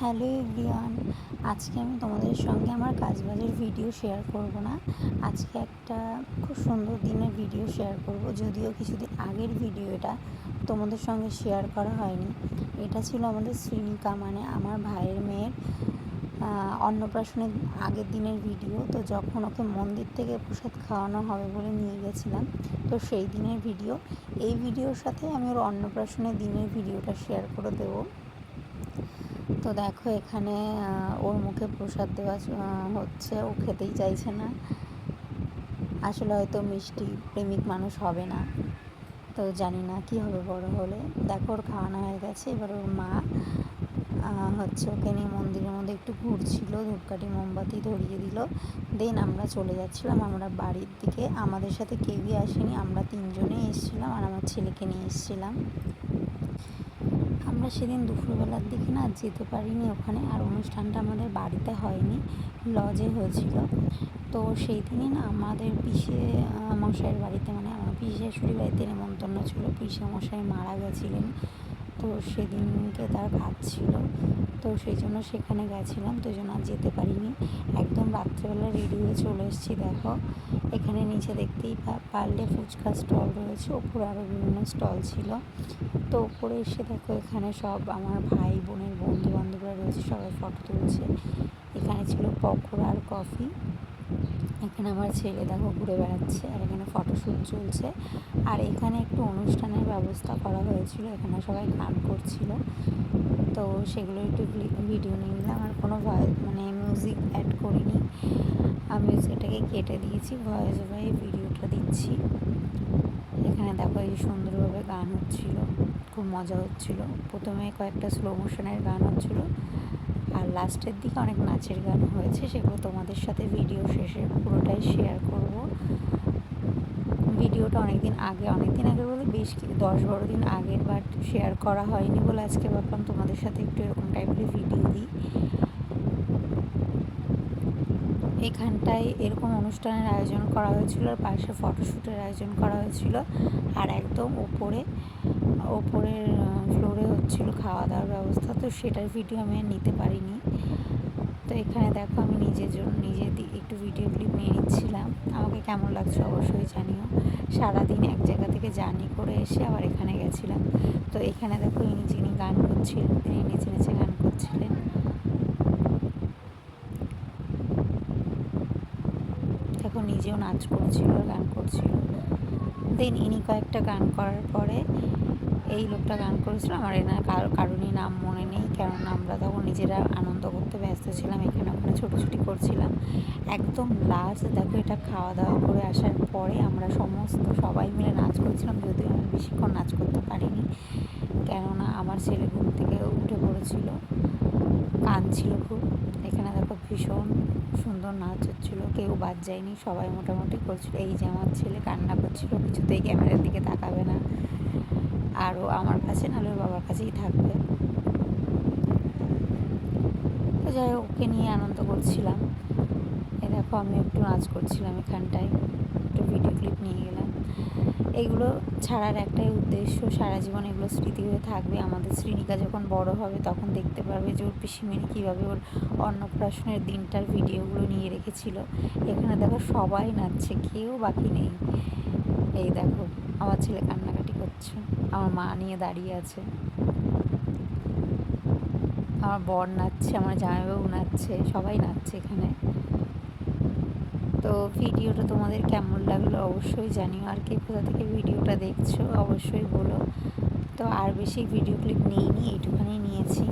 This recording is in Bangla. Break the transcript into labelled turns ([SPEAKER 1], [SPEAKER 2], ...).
[SPEAKER 1] হ্যালো এভরিওয়ান, আজকে আমি তোমাদের সঙ্গে আমার কাজবাজের ভিডিও শেয়ার করব না। আজকে একটা খুব সুন্দর দিনের ভিডিও শেয়ার করব, যদিও কিছুদিন আগের ভিডিও এটা তোমাদের সঙ্গে শেয়ার করা হয়নি। এটা ছিল আমাদের শ্রীনিকা, মানে আমার ভাইয়ের মেয়ের অন্নপ্রাশনের আগের দিনের ভিডিও। তো যখন ওকে মন্দির থেকে প্রসাদ খাওয়ানো হবে বলে নিয়ে গেছিলাম, তো সেই দিনের ভিডিও। এই ভিডিওর সাথে আমি ওর অন্নপ্রাশনের দিনের ভিডিওটা শেয়ার করে দেবো। তো দেখো, এখানে ওর মুখে প্রসাদ দেওয়া হচ্ছে। ও খেতেই চাইছে না, আসলে হয়তো মিষ্টি প্রেমিক মানুষ হবে না, তো জানি না কি হবে বড় হলে। দেখো, ওর খাওয়ানো হয়ে গেছে। এবার ওর মা হচ্ছে ওকে নিয়ে মন্দিরের মধ্যে একটু ঘুরছিল, ধূপকাঠি মোমবাতি ধরিয়ে দিল। দেন আমরা চলে যাচ্ছিলাম আমরা বাড়ির দিকে। আমাদের সাথে কেউই আসেনি, আমরা তিনজনেই এসেছিলাম আর আমার ছেলেকে নিয়ে এসেছিলাম। আমরা সেদিন দুপুরবেলার দিকে না যেতে পারিনি ওখানে, আর অনুষ্ঠানটা আমাদের বাড়িতে হয়নি, লজে হয়েছিল। তো সেই দিনে না আমাদের পিসে মশাইয়ের বাড়িতে, মানে আমার পিসে শাশুড়ি বাড়িতে নেমন্তন্ন ছিল। পিসে মশাই মারা গেছিলেন, তো সেদিনকে তার কাজ ছিল, তো সেই জন্য সেখানে গেছিলাম, তো জন্য আর যেতে পারিনি। একদম রাত্রেবেলা রেডি হয়ে চলে এসেছি। দেখো, এখানে নিচে দেখতেই পারলে ফুচকা স্টল রয়েছে, ওপরে আরও বিভিন্ন স্টল ছিল। তো ওপরে এসে দেখো, এখানে সব আমার ভাই বোনের বন্ধু বান্ধবরা রয়েছে, সবাই ফটো তুলছে। এখানে ছিল পকোড়া আর কফি। এখানে আমার ছেলে দেখো ঘুরে বেড়াচ্ছে, আর এখানে ফটোশ্যুট চলছে। আর এখানে একটু অনুষ্ঠানের ব্যবস্থা করা হয়েছিল, এখানে সবাই গান করছিল, তো সেগুলো একটু ভিডিও নিয়ে নিলাম। আর কোনো মানে মিউজিক অ্যাড করিনি, আমি সেটাকে কেটে দিয়েছি, ভয়েস ওভারে ভিডিওটা দিচ্ছি। এখানে দেখো, এই সুন্দরভাবে গান হচ্ছিল, খুব মজা হচ্ছিল। প্রথমে কয়েকটা স্লো মোশনের গান হচ্ছিল, আর লাস্টের দিকে অনেক নাচের গান হয়েছে, সেগুলো তোমাদের সাথে ভিডিও শেষে পুরোটাই শেয়ার করব। ভিডিওটা অনেক দিন আগে বলে বেশ 10-12 দিন আগের, বাট শেয়ার করা হয়নি বলে আজকে ভাবলাম তোমাদের সাথে একটু এরকম টাইপের ভিডিও দিই। এখানটায় এরকম অনুষ্ঠানের আয়োজন করা হয়েছিল, আর পাশে ফটোশ্যুটের আয়োজন করা হয়েছিল, আর একদম ওপরের ফ্লোরে হচ্ছিল খাওয়া দাওয়ার ব্যবস্থা, তো সেটার ভিডিও আমি আর নিতে পারিনি। তো এখানে দেখো, আমি নিজের দিকে একটু ভিডিও ক্লিপ নিয়ে নিচ্ছিলাম। আমাকে কেমন লাগছে অবশ্যই জানিও। সারাদিন এক জায়গা থেকে জার্নি করে এসে আবার এখানে গেছিলাম। তো এখানে দেখো, যিনি গান করছিলেন, তিনি নিচে নিচে গান করছিলেন। দেখো, নিজেও নাচ করছিল, গান করছিল। দেন ইনি কয়েকটা গান করার পরে এই লোকটা গান করেছিল, আমার এনার কারণই নাম মনে নেই, কেননা আমরা তখন নিজেরা আনন্দ করতে ব্যস্ত ছিলাম, এখানে ওখানে ছোটোছুটি করছিলাম। একদম লাস্ট দেখো, এটা খাওয়া দাওয়া করে আসার পরে আমরা সবাই মিলে নাচ করছিলাম, যদিও আমি বেশিক্ষণ নাচ করতে পারিনি, কেননা আমার ছেলে ঘুম থেকে উঠে পড়েছিল, কাঁদছিল খুব। এখানে দেখো, ভীষণ সুন্দর নাচ হচ্ছিলো, কেউ বাদ যায়নি, সবাই মোটামুটি করছিল। এই যে আমার ছেলে কান্না করছিল, কিছুতেই ক্যামেরার দিকে তাকাবে না, আরও আমার কাছে নাহলে ওর বাবার কাছেই থাকবে। তো যাই হোক, ওকে নিয়ে আনন্দ করছিলাম। এ দেখো, আমি একটু নাচ করছিলাম এখানটায়, একটু ভিডিও ক্লিপ নিয়ে গেলাম। এগুলো ছাড়ার একটাই উদ্দেশ্য, সারা জীবন এগুলো স্মৃতি হয়ে থাকবে। আমাদের শ্রীনিকা যখন বড় হবে তখন দেখতে পারবে যে ওর পিসিমণি কীভাবে ওর অন্নপ্রাশনের দিনটার ভিডিওগুলো নিয়ে রেখেছিল। এখানে দেখো, সবাই নাচছে, কেউ বাকি নেই। এই দেখো, আমার ছেলে কান্নাকাটি করছে, আমার মা নিয়ে দাঁড়িয়ে আছে, আমার বর নাচছে, আমার জামাইবাবু নাচছে, সবাই নাচছে এখানে। তো ভিডিওটা তোমাদের কেমন লাগলো অবশ্যই জানিও, আর কে কোথা থেকে ভিডিওটা দেখছো অবশ্যই বলো। তো আর বেশি ভিডিও ক্লিপ নিইনি, এইটুখানি নিয়েছি।